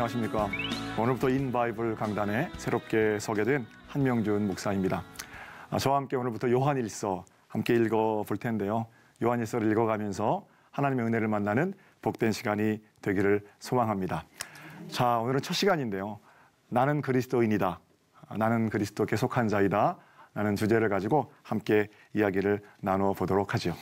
안녕하십니까. 오늘부터 인바이블 강단에 새롭게 소개된 한명준 목사입니다. 저와 함께 오늘부터 요한일서 함께 읽어볼 텐데요. 요한일서를 읽어가면서 하나님의 은혜를 만나는 복된 시간이 되기를 소망합니다. 자, 오늘은 첫 시간인데요. 나는 그리스도인이다. 나는 그리스도께 속한 자이다. 라는 주제를 가지고 함께 이야기를 나누어 보도록 하죠.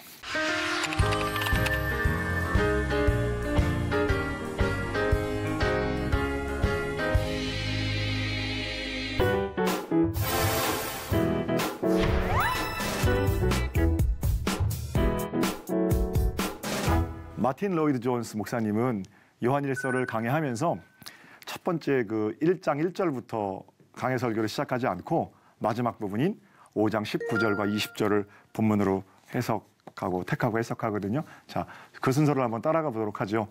마틴 로이드 존스 목사님은 요한일서를 강해하면서 첫 번째 그 1장 1절부터 강해 설교를 시작하지 않고 마지막 부분인 5장 19절과 20절을 본문으로 택하고 해석하거든요. 자, 그 순서를 한번 따라가 보도록 하죠.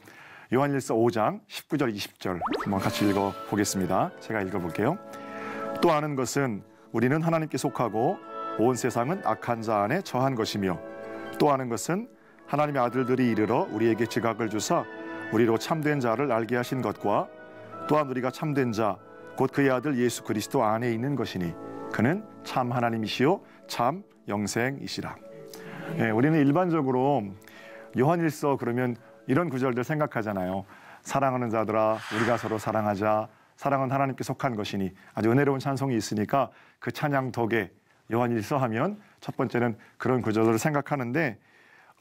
요한일서 5장 19절 20절 한번 같이 읽어보겠습니다. 제가 읽어볼게요. 또 아는 것은 우리는 하나님께 속하고 온 세상은 악한 자 안에 처한 것이며, 또 아는 것은 하나님의 아들들이 이르러 우리에게 지각을 주사 우리로 참된 자를 알게 하신 것과, 또한 우리가 참된 자 곧 그의 아들 예수 그리스도 안에 있는 것이니 그는 참 하나님이시요 참 영생이시라. 우리는 일반적으로 요한일서 그러면 이런 구절들 생각하잖아요. 사랑하는 자들아 우리가 서로 사랑하자. 사랑은 하나님께 속한 것이니. 아주 은혜로운 찬송이 있으니까 그 찬양 덕에 요한일서 하면 첫 번째는 그런 구절들을 생각하는데,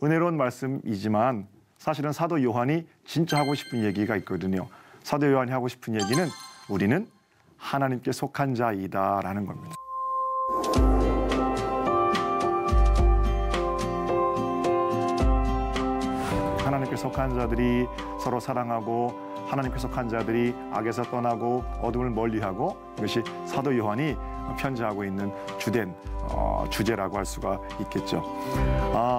은혜로운 말씀이지만 사실은 사도 요한이 진짜 하고 싶은 얘기가 있거든요. 사도 요한이 하고 싶은 얘기는 우리는 하나님께 속한 자이다라는 겁니다. 하나님께 속한 자들이 서로 사랑하고, 하나님께 속한 자들이 악에서 떠나고 어둠을 멀리하고, 이것이 사도 요한이 편지하고 있는 주된 주제라고 할 수가 있겠죠.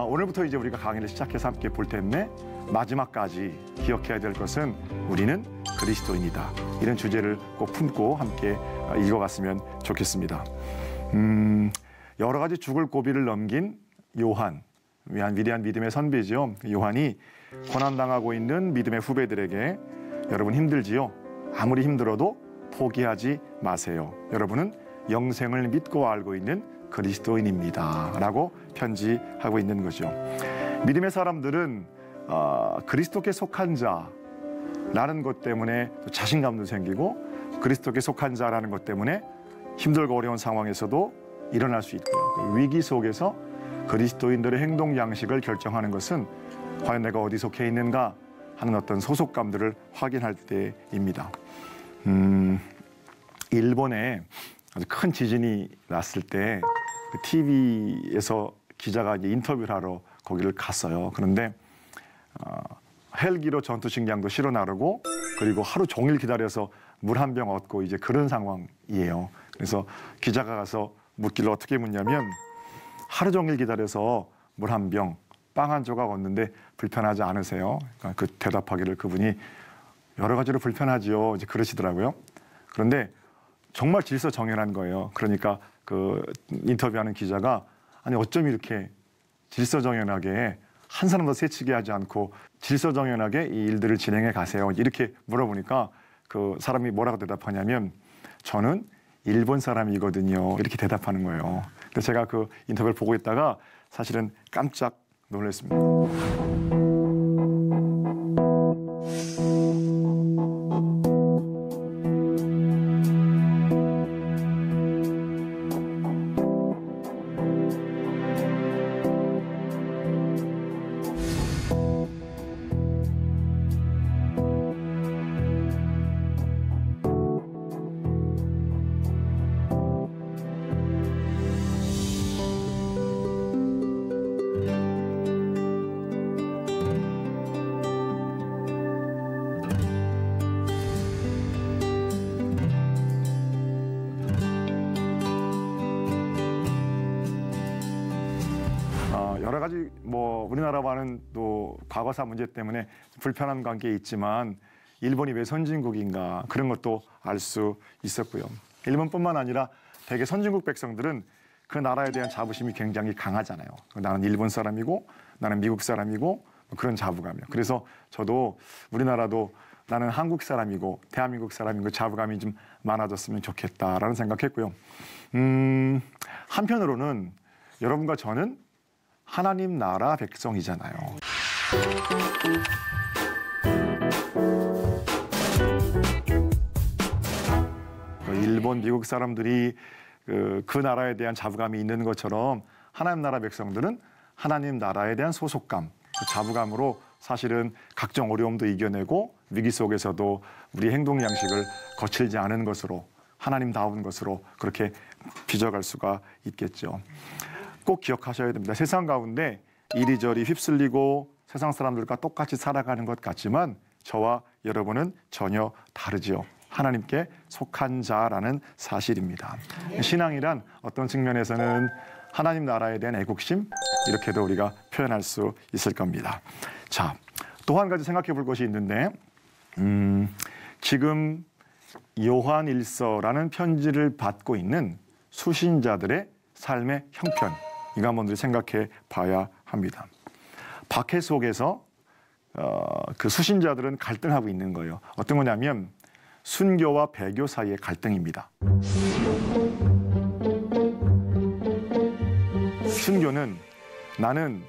오늘부터 이제 우리가 강의를 시작해서 함께 볼 텐데, 마지막까지 기억해야 될 것은 우리는 그리스도인이다. 이런 주제를 꼭 품고 함께 읽어갔으면 좋겠습니다. 여러 가지 죽을 고비를 넘긴 요한, 위대한 믿음의 선배지요. 요한이 고난당하고 있는 믿음의 후배들에게 여러분 힘들지요? 아무리 힘들어도 포기하지 마세요. 여러분은 영생을 믿고 알고 있는 그리스도인입니다. 라고 편지하고 있는 거죠. 믿음의 사람들은 그리스도께 속한 자라는 것 때문에 자신감도 생기고, 그리스도께 속한 자라는 것 때문에 힘들고 어려운 상황에서도 일어날 수 있고요. 그 위기 속에서 그리스도인들의 행동 양식을 결정하는 것은 과연 내가 어디 속해 있는가 하는 어떤 소속감들을 확인할 때입니다. 일본에 아주 큰 지진이 났을 때 그 TV에서 기자가 이제 인터뷰를 하러 거기를 갔어요. 그런데 헬기로 전투식량도 실어 나르고, 그리고 하루 종일 기다려서 물 한 병 얻고 이제 그런 상황이에요. 그래서 기자가 가서 묻기를 어떻게 묻냐면, 하루 종일 기다려서 물 한 병, 빵 한 조각 얻는데 불편하지 않으세요? 그러니까 그 대답하기를 그분이 여러 가지로 불편하지요. 이제 그러시더라고요. 그런데 정말 질서정연한 거예요. 그러니까 그 인터뷰하는 기자가, 아니 어쩜 이렇게 질서정연하게 한 사람도 새치게 하지 않고 질서정연하게 이 일들을 진행해 가세요. 이렇게 물어보니까 그 사람이 뭐라고 대답하냐면, 저는 일본 사람이거든요. 이렇게 대답하는 거예요. 근데 제가 그 인터뷰를 보고 있다가 사실은 깜짝 놀랐습니다. 여러 가지 우리나라와는 또 과거사 문제 때문에 불편한 관계에 있지만, 일본이 왜 선진국인가 그런 것도 알 수 있었고요. 일본뿐만 아니라 대개 선진국 백성들은 그 나라에 대한 자부심이 굉장히 강하잖아요. 나는 일본 사람이고 나는 미국 사람이고 그런 자부감이요. 그래서 저도 우리나라도 나는 한국 사람이고 대한민국 사람이고 자부감이 좀 많아졌으면 좋겠다라는 생각했고요. 한편으로는 여러분과 저는 하나님 나라 백성이잖아요. 일본, 미국 사람들이 그 나라에 대한 자부감이 있는 것처럼 하나님 나라 백성들은 하나님 나라에 대한 소속감, 그 자부감으로 사실은 각종 어려움도 이겨내고 위기 속에서도 우리 행동 양식을 거칠지 않은 것으로 하나님다운 것으로 그렇게 빚어갈 수가 있겠죠. 꼭 기억하셔야 됩니다. 세상 가운데 이리저리 휩쓸리고 세상 사람들과 똑같이 살아가는 것 같지만 저와 여러분은 전혀 다르지요. 하나님께 속한 자라는 사실입니다. 신앙이란 어떤 측면에서는 하나님 나라에 대한 애국심 이렇게도 우리가 표현할 수 있을 겁니다. 자, 또 한 가지 생각해 볼 것이 있는데 지금 요한일서라는 편지를 받고 있는 수신자들의 삶의 형편 이거 한번 우리 생각해 봐야 합니다. 박해 속에서 그 수신자들은 갈등하고 있는 거예요. 어떤 거냐면 순교와 배교 사이의 갈등입니다. 순교는 나는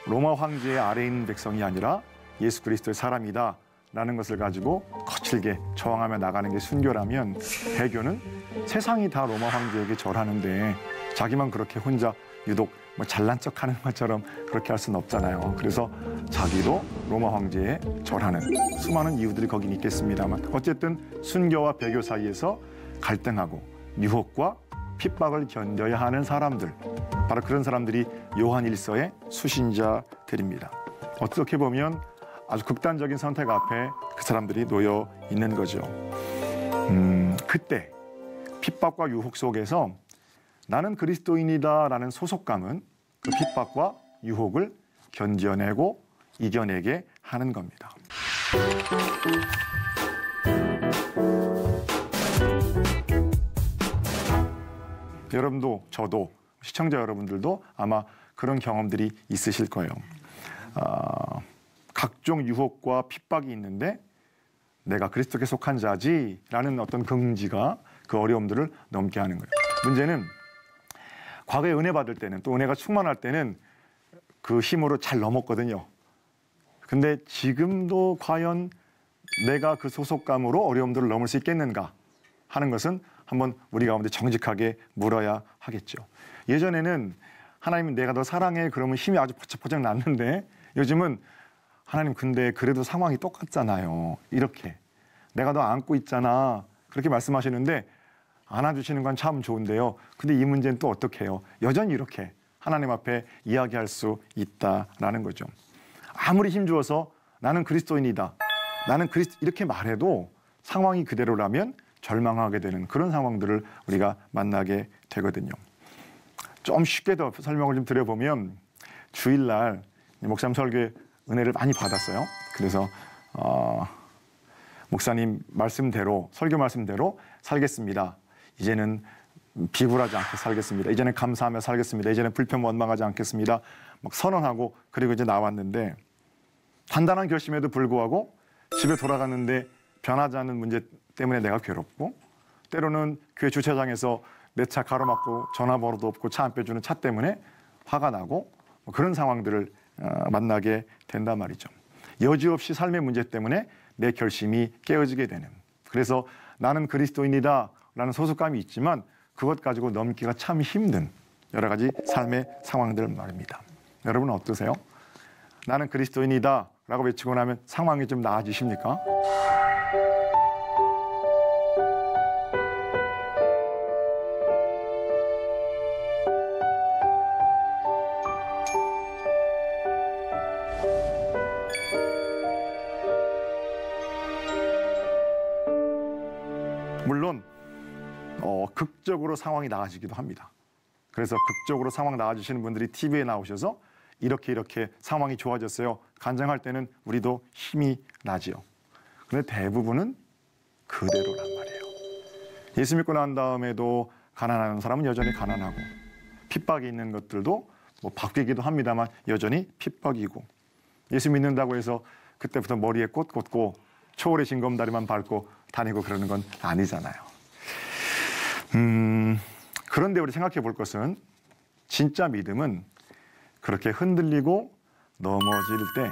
로마 황제의 아래에 있는 백성이 아니라 예수 그리스도의 사람이다 라는 것을 가지고 거칠게 저항하며 나가는 게 순교라면 배교는 세상이 다 로마 황제에게 절하는데 자기만 그렇게 혼자 유독 뭐 잘난 척하는 것처럼 그렇게 할 수는 없잖아요. 그래서 자기도 로마 황제에 절하는 수많은 이유들이 거긴 있겠습니다만 어쨌든 순교와 배교 사이에서 갈등하고 유혹과 핍박을 견뎌야 하는 사람들, 바로 그런 사람들이 요한일서의 수신자들입니다. 어떻게 보면 아주 극단적인 선택 앞에 그 사람들이 놓여 있는 거죠. 그때 핍박과 유혹 속에서 나는 그리스도인이다라는 소속감은 그 핍박과 유혹을 견뎌내고 이겨내게 하는 겁니다. 여러분도 저도 시청자 여러분들도 아마 그런 경험들이 있으실 거예요. 각종 유혹과 핍박이 있는데 내가 그리스도께 속한 자지라는 어떤 긍지가 그 어려움들을 넘게 하는 거예요. 문제는 과거에 은혜 받을 때는 또 은혜가 충만할 때는 그 힘으로 잘 넘었거든요. 근데 지금도 과연 내가 그 소속감으로 어려움들을 넘을 수 있겠는가 하는 것은 한번 우리 가운데 정직하게 물어야 하겠죠. 예전에는 하나님 내가 너 사랑해 그러면 힘이 아주 포착포착 났는데 요즘은 하나님 근데 그래도 상황이 똑같잖아요. 이렇게 내가 너 안고 있잖아. 그렇게 말씀하시는데 안아주시는 건 참 좋은데요. 근데 이 문제는 또 어떻게 해요? 여전히 이렇게 하나님 앞에 이야기할 수 있다라는 거죠. 아무리 힘주어서 나는 그리스도인이다. 나는 그리스도 이렇게 말해도 상황이 그대로라면 절망하게 되는 그런 상황들을 우리가 만나게 되거든요. 좀 쉽게 더 설명을 좀 드려보면 주일날 목사님 설교에 은혜를 많이 받았어요. 그래서 목사님 말씀대로 설교 말씀대로 살겠습니다. 이제는 비굴하지 않게 살겠습니다. 이제는 감사하며 살겠습니다. 이제는 불평 원망하지 않겠습니다. 막 선언하고 그리고 이제 나왔는데 단단한 결심에도 불구하고 집에 돌아갔는데 변하지 않는 문제 때문에 내가 괴롭고 때로는 교회 주차장에서 내 차 가로막고 전화번호도 없고 차 안 빼주는 차 때문에 화가 나고 그런 상황들을 만나게 된단 말이죠. 여지없이 삶의 문제 때문에 내 결심이 깨어지게 되는 그래서 나는 그리스도인이다 라는 소속감이 있지만 그것 가지고 넘기가 참 힘든 여러 가지 삶의 상황들 말입니다. 여러분은 어떠세요? 나는 그리스도인이다 라고 외치고 나면 상황이 좀 나아지십니까? 물론 극적으로 상황이 나아지기도 합니다. 그래서 극적으로 상황 나아지시는 분들이 TV에 나오셔서 이렇게 상황이 좋아졌어요. 간증할 때는 우리도 힘이 나지요. 그런데 대부분은 그대로란 말이에요. 예수 믿고 난 다음에도 가난한 사람은 여전히 가난하고 핍박이 있는 것들도 뭐 바뀌기도 합니다만 여전히 핍박이고 예수 믿는다고 해서 그때부터 머리에 꽃 꽂고 초월의 징검다리만 밟고 다니고 그러는 건 아니잖아요. 그런데 우리 생각해 볼 것은 진짜 믿음은 그렇게 흔들리고 넘어질 때,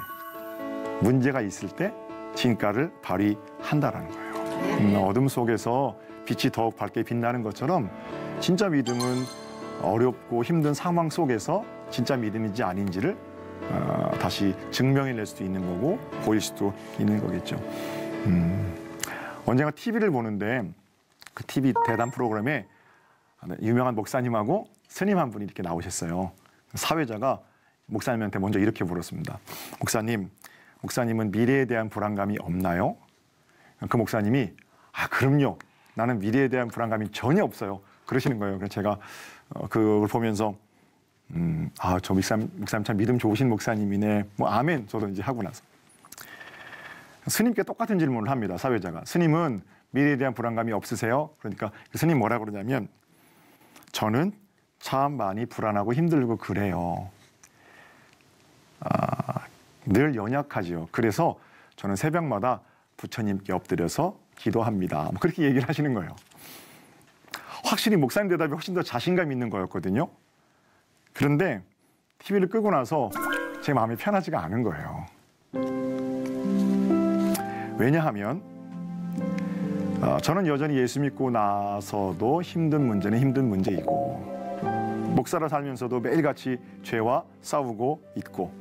문제가 있을 때 진가를 발휘한다라는 거예요. 어둠 속에서 빛이 더욱 밝게 빛나는 것처럼 진짜 믿음은 어렵고 힘든 상황 속에서 진짜 믿음인지 아닌지를 다시 증명해낼 수도 있는 거고 보일 수도 있는 거겠죠. 언젠가 TV를 보는데 그 TV 대담 프로그램에 유명한 목사님하고 스님 한 분이 이렇게 나오셨어요. 사회자가 목사님한테 먼저 이렇게 물었습니다. 목사님은 미래에 대한 불안감이 없나요? 그 목사님이 그럼요. 나는 미래에 대한 불안감이 전혀 없어요. 그러시는 거예요. 그래서 제가 그걸 보면서 저 목사님 참 믿음 좋으신 목사님이네. 뭐 아멘. 저도 이제 하고 나서 스님께 똑같은 질문을 합니다. 사회자가. 스님은 미래에 대한 불안감이 없으세요? 그러니까 그 스님 뭐라 그러냐면 저는 참 많이 불안하고 힘들고 그래요. 늘 연약하지요. 그래서 저는 새벽마다 부처님께 엎드려서 기도합니다. 뭐 그렇게 얘기를 하시는 거예요. 확실히 목사님 대답이 훨씬 더 자신감 있는 거였거든요. 그런데 TV를 끄고 나서 제 마음이 편하지가 않은 거예요. 왜냐하면 저는 여전히 예수 믿고 나서도 힘든 문제는 힘든 문제이고 목사라 살면서도 매일같이 죄와 싸우고 있고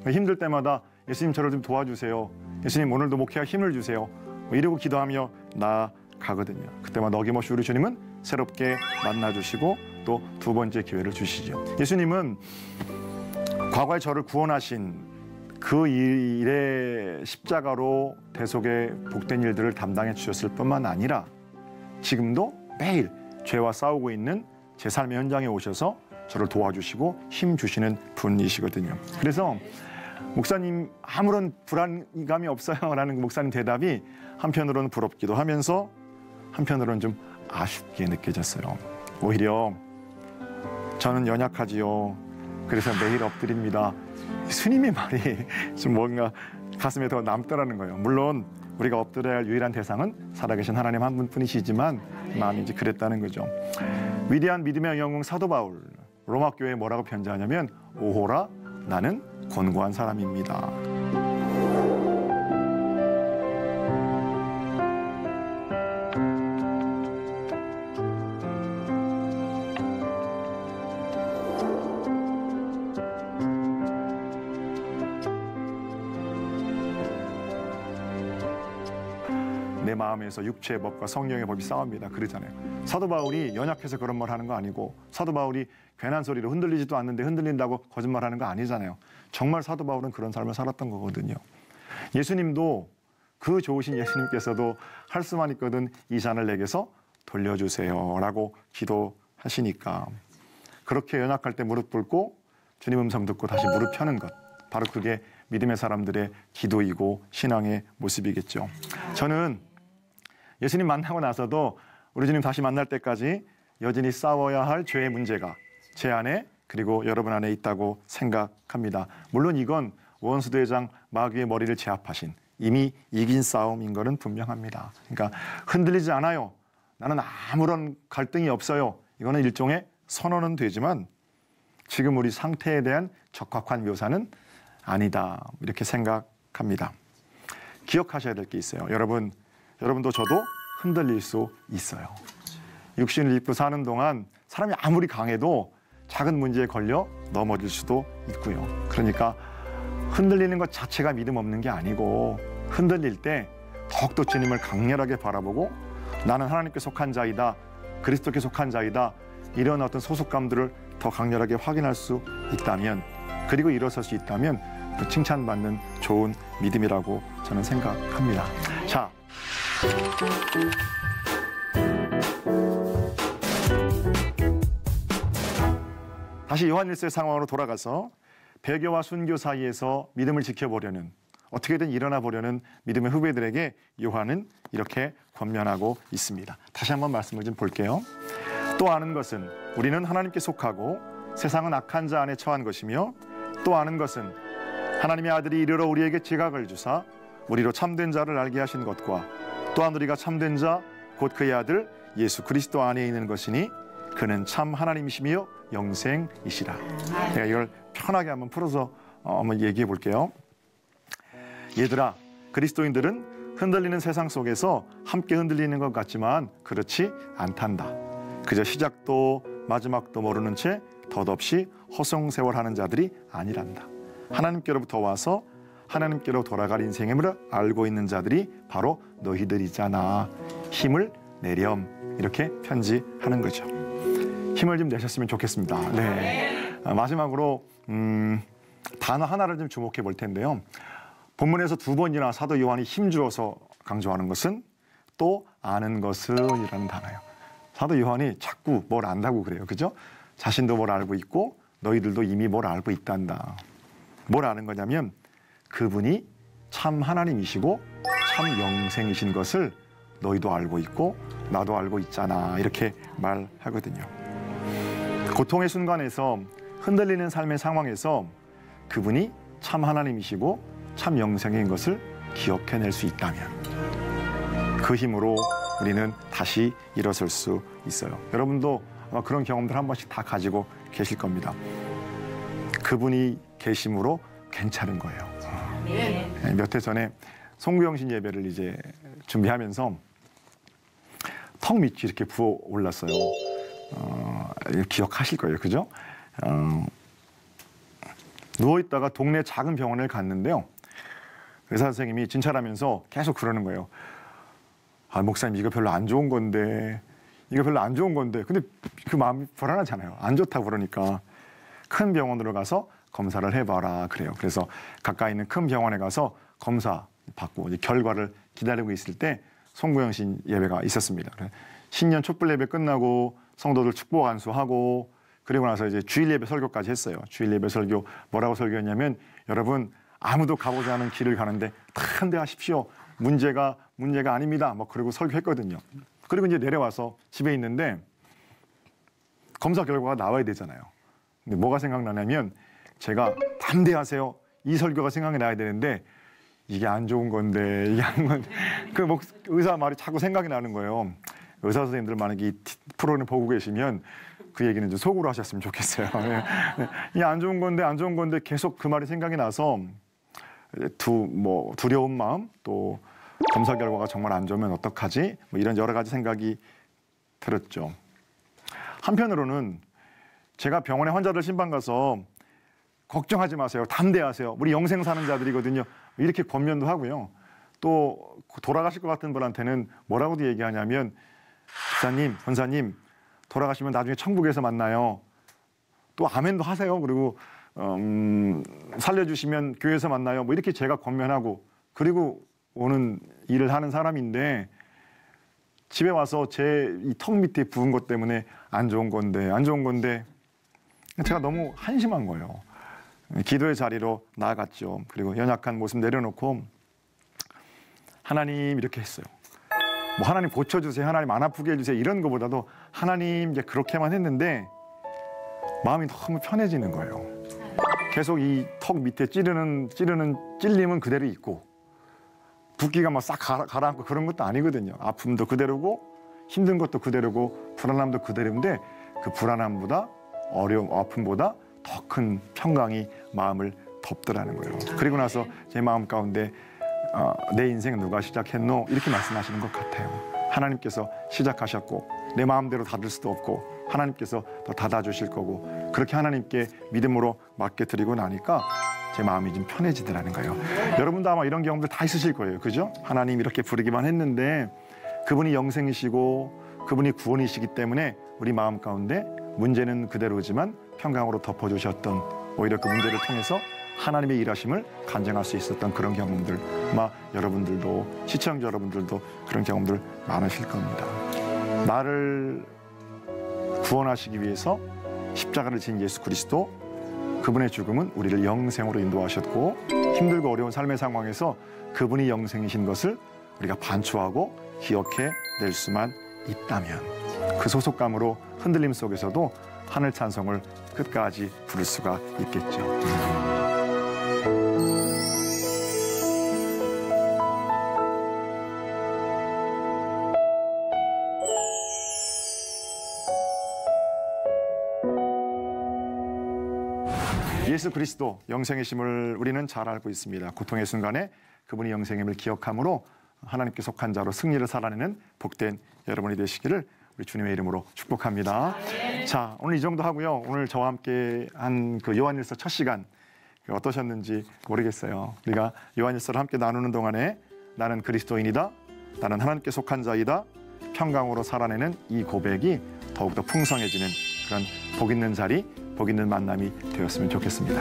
힘들 때마다 예수님 저를 좀 도와주세요. 예수님 오늘도 목회할 힘을 주세요. 뭐 이러고 기도하며 나아가거든요. 그때마다 어김없이 우리 주님은 새롭게 만나주시고 또 두 번째 기회를 주시죠. 예수님은 과거에 저를 구원하신 그 일의 십자가로 대속의 복된 일들을 담당해 주셨을 뿐만 아니라 지금도 매일 죄와 싸우고 있는 제 삶의 현장에 오셔서 저를 도와주시고 힘 주시는 분이시거든요. 그래서 목사님 아무런 불안감이 없어요라는 그 목사님 대답이 한편으로는 부럽기도 하면서 한편으로는 좀 아쉽게 느껴졌어요. 오히려 저는 연약하지요. 그래서 매일 엎드립니다. 스님의 말이 좀 뭔가 가슴에 더 남더라는 거예요. 물론 우리가 엎드려야 할 유일한 대상은 살아계신 하나님 한 분뿐이시지만 마음이 이제 그랬다는 거죠. 위대한 믿음의 영웅 사도 바울, 로마 교회에 뭐라고 편지하냐면 오호라 나는 권고한 사람입니다. 내 마음에서 육체의 법과 성령의 법이 싸웁니다. 그러잖아요. 사도 바울이 연약해서 그런 말 하는 거 아니고 사도 바울이 괜한 소리로 흔들리지도 않는데 흔들린다고 거짓말하는 거 아니잖아요. 정말 사도 바울은 그런 삶을 살았던 거거든요. 예수님도 그 좋으신 예수님께서도 할 수만 있거든 이 잔을 내게서 돌려주세요 라고 기도하시니까 그렇게 연약할 때 무릎 꿇고 주님 음성 듣고 다시 무릎 펴는 것, 바로 그게 믿음의 사람들의 기도이고 신앙의 모습이겠죠. 저는 예수님 만나고 나서도 우리 주님 다시 만날 때까지 여전히 싸워야 할 죄의 문제가 제 안에 그리고 여러분 안에 있다고 생각합니다. 물론 이건 원수대장 마귀의 머리를 제압하신 이미 이긴 싸움인 것은 분명합니다. 그러니까 흔들리지 않아요. 나는 아무런 갈등이 없어요. 이거는 일종의 선언은 되지만 지금 우리 상태에 대한 적확한 묘사는 아니다. 이렇게 생각합니다. 기억하셔야 될 게 있어요. 여러분도 저도 흔들릴 수 있어요. 육신을 입고 사는 동안 사람이 아무리 강해도 작은 문제에 걸려 넘어질 수도 있고요. 그러니까 흔들리는 것 자체가 믿음 없는 게 아니고 흔들릴 때 더욱더 주님을 강렬하게 바라보고 나는 하나님께 속한 자이다. 그리스도께 속한 자이다. 이런 어떤 소속감들을 더 강렬하게 확인할 수 있다면 그리고 일어설 수 있다면 칭찬받는 좋은 믿음이라고 저는 생각합니다. 자, 다시 요한일서의 상황으로 돌아가서 배교와 순교 사이에서 믿음을 지켜보려는 어떻게든 일어나 보려는 믿음의 후배들에게 요한은 이렇게 권면하고 있습니다. 다시 한번 말씀을 좀 볼게요. 또 아는 것은 우리는 하나님께 속하고 세상은 악한 자 안에 처한 것이며 또 아는 것은 하나님의 아들이 이르러 우리에게 지각을 주사 우리로 참된 자를 알게 하신 것과 또한 우리가 참된 자 곧 그의 아들 예수 그리스도 안에 있는 것이니 그는 참 하나님이시며 영생이시라. 제가 이걸 편하게 한번 풀어서 한번 얘기해 볼게요. 얘들아, 그리스도인들은 흔들리는 세상 속에서 함께 흔들리는 것 같지만 그렇지 않단다. 그저 시작도 마지막도 모르는 채 덧없이 허송세월하는 자들이 아니란다. 하나님께로부터 와서 하나님께로 돌아갈 인생임을 알고 있는 자들이 바로 너희들이잖아. 힘을 내렴. 이렇게 편지하는 거죠. 힘을 좀 내셨으면 좋겠습니다. 네. 마지막으로 단어 하나를 좀 주목해 볼 텐데요. 본문에서 2번이나 사도 요한이 힘주어서 강조하는 것은 또 아는 것은 이라는 단어예요. 사도 요한이 자꾸 뭘 안다고 그래요. 그죠? 자신도 뭘 알고 있고 너희들도 이미 뭘 알고 있단다. 뭘 아는 거냐면 그분이 참 하나님이시고 참 영생이신 것을 너희도 알고 있고 나도 알고 있잖아. 이렇게 말하거든요. 고통의 순간에서 흔들리는 삶의 상황에서 그분이 참 하나님이시고 참 영생인 것을 기억해낼 수 있다면 그 힘으로 우리는 다시 일어설 수 있어요. 여러분도 아마 그런 경험들 한 번씩 다 가지고 계실 겁니다. 그분이 계심으로 괜찮은 거예요. 몇 해 전에 송구영신 예배를 이제 준비하면서 턱 밑이 이렇게 부어 올랐어요. 기억하실 거예요. 그죠? 누워있다가 동네 작은 병원을 갔는데요. 의사 선생님이 진찰하면서 계속 그러는 거예요. 아, 목사님 이거 별로 안 좋은 건데 이거 별로 안 좋은 건데 근데 그 마음이 불안하잖아요. 안 좋다고 그러니까 큰 병원으로 가서 검사를 해봐라 그래요. 그래서 가까이 있는 큰 병원에 가서 검사 받고 이제 결과를 기다리고 있을 때 송구영신 예배가 있었습니다. 신년 촛불 예배 끝나고 성도들 축복 안수하고 그리고 나서 이제 주일 예배 설교까지 했어요. 주일 예배 설교 뭐라고 설교했냐면 여러분 아무도 가보지 않은 길을 가는데 탄대하십시오. 문제가 아닙니다. 뭐 그리고 설교했거든요. 그리고 이제 내려와서 집에 있는데 검사 결과가 나와야 되잖아요. 근데 뭐가 생각나냐면 제가 담대하세요. 이 설교가 생각이 나야 되는데 이게 안 좋은 건데 이게 안 건데 그 의사 말이 자꾸 생각이 나는 거예요. 의사 선생님들 만약에 이 프로그램 보고 계시면 그 얘기는 좀 속으로 하셨으면 좋겠어요. 이게 안 좋은 건데 계속 그 말이 생각이 나서 두려운 마음 또 검사 결과가 정말 안 좋으면 어떡하지? 뭐 이런 여러 가지 생각이 들었죠. 한편으로는 제가 병원에 환자들 신방 가서 걱정하지 마세요. 담대하세요. 우리 영생 사는 자들이거든요. 이렇게 권면도 하고요. 또 돌아가실 것 같은 분한테는 뭐라고도 얘기하냐면 집사님, 권사님 돌아가시면 나중에 천국에서 만나요. 또 아멘도 하세요. 그리고 살려주시면 교회에서 만나요. 뭐 이렇게 제가 권면하고 그리고 오는 일을 하는 사람인데 집에 와서 제 이 턱 밑에 부은 것 때문에 안 좋은 건데 제가 너무 한심한 거예요. 기도의 자리로 나아갔죠. 그리고 연약한 모습 내려놓고 하나님 이렇게 했어요. 뭐 하나님 고쳐주세요. 하나님 안 아프게 해주세요. 이런 것보다도 하나님 이제 그렇게만 했는데 마음이 너무 편해지는 거예요. 계속 이 턱 밑에 찔림은 그대로 있고 붓기가 막 싹 가라앉고 그런 것도 아니거든요. 아픔도 그대로고 힘든 것도 그대로고 불안함도 그대로인데 그 불안함보다 어려움, 아픔보다 더 큰 평강이 마음을 덮더라는 거예요. 그리고 나서 제 마음 가운데 내 인생 누가 시작했노? 이렇게 말씀하시는 것 같아요. 하나님께서 시작하셨고 내 마음대로 닫을 수도 없고 하나님께서 더 닫아주실 거고 그렇게 하나님께 믿음으로 맡겨드리고 나니까 제 마음이 좀 편해지더라는 거예요. 여러분도 아마 이런 경험들 다 있으실 거예요. 그죠? 하나님 이렇게 부르기만 했는데 그분이 영생이시고 그분이 구원이시기 때문에 우리 마음 가운데 문제는 그대로지만 평강으로 덮어주셨던 오히려 그 문제를 통해서 하나님의 일하심을 간증할 수 있었던 그런 경험들 아마 여러분들도 시청자 여러분들도 그런 경험들 많으실 겁니다. 나를 구원하시기 위해서 십자가를 진 예수 그리스도 그분의 죽음은 우리를 영생으로 인도하셨고 힘들고 어려운 삶의 상황에서 그분이 영생이신 것을 우리가 반추하고 기억해 낼 수만 있다면 그 소속감으로 흔들림 속에서도 하늘 찬송을 끝까지 부를 수가 있겠죠. 예수 그리스도 영생이심을 우리는 잘 알고 있습니다. 고통의 순간에 그분이 영생임을 기억함으로 하나님께 속한 자로 승리를 살아내는 복된 여러분이 되시기를 우리 주님의 이름으로 축복합니다. 자, 오늘 이 정도 하고요. 오늘 저와 함께 한 그 요한일서 첫 시간 어떠셨는지 모르겠어요. 우리가 요한일서를 함께 나누는 동안에 나는 그리스도인이다, 나는 하나님께 속한 자이다, 평강으로 살아내는 이 고백이 더욱더 풍성해지는 그런 복 있는 자리, 복 있는 만남이 되었으면 좋겠습니다.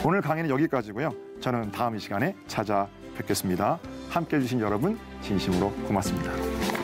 오늘 강의는 여기까지고요. 저는 다음 이 시간에 찾아뵙겠습니다. 함께해 주신 여러분 진심으로 고맙습니다.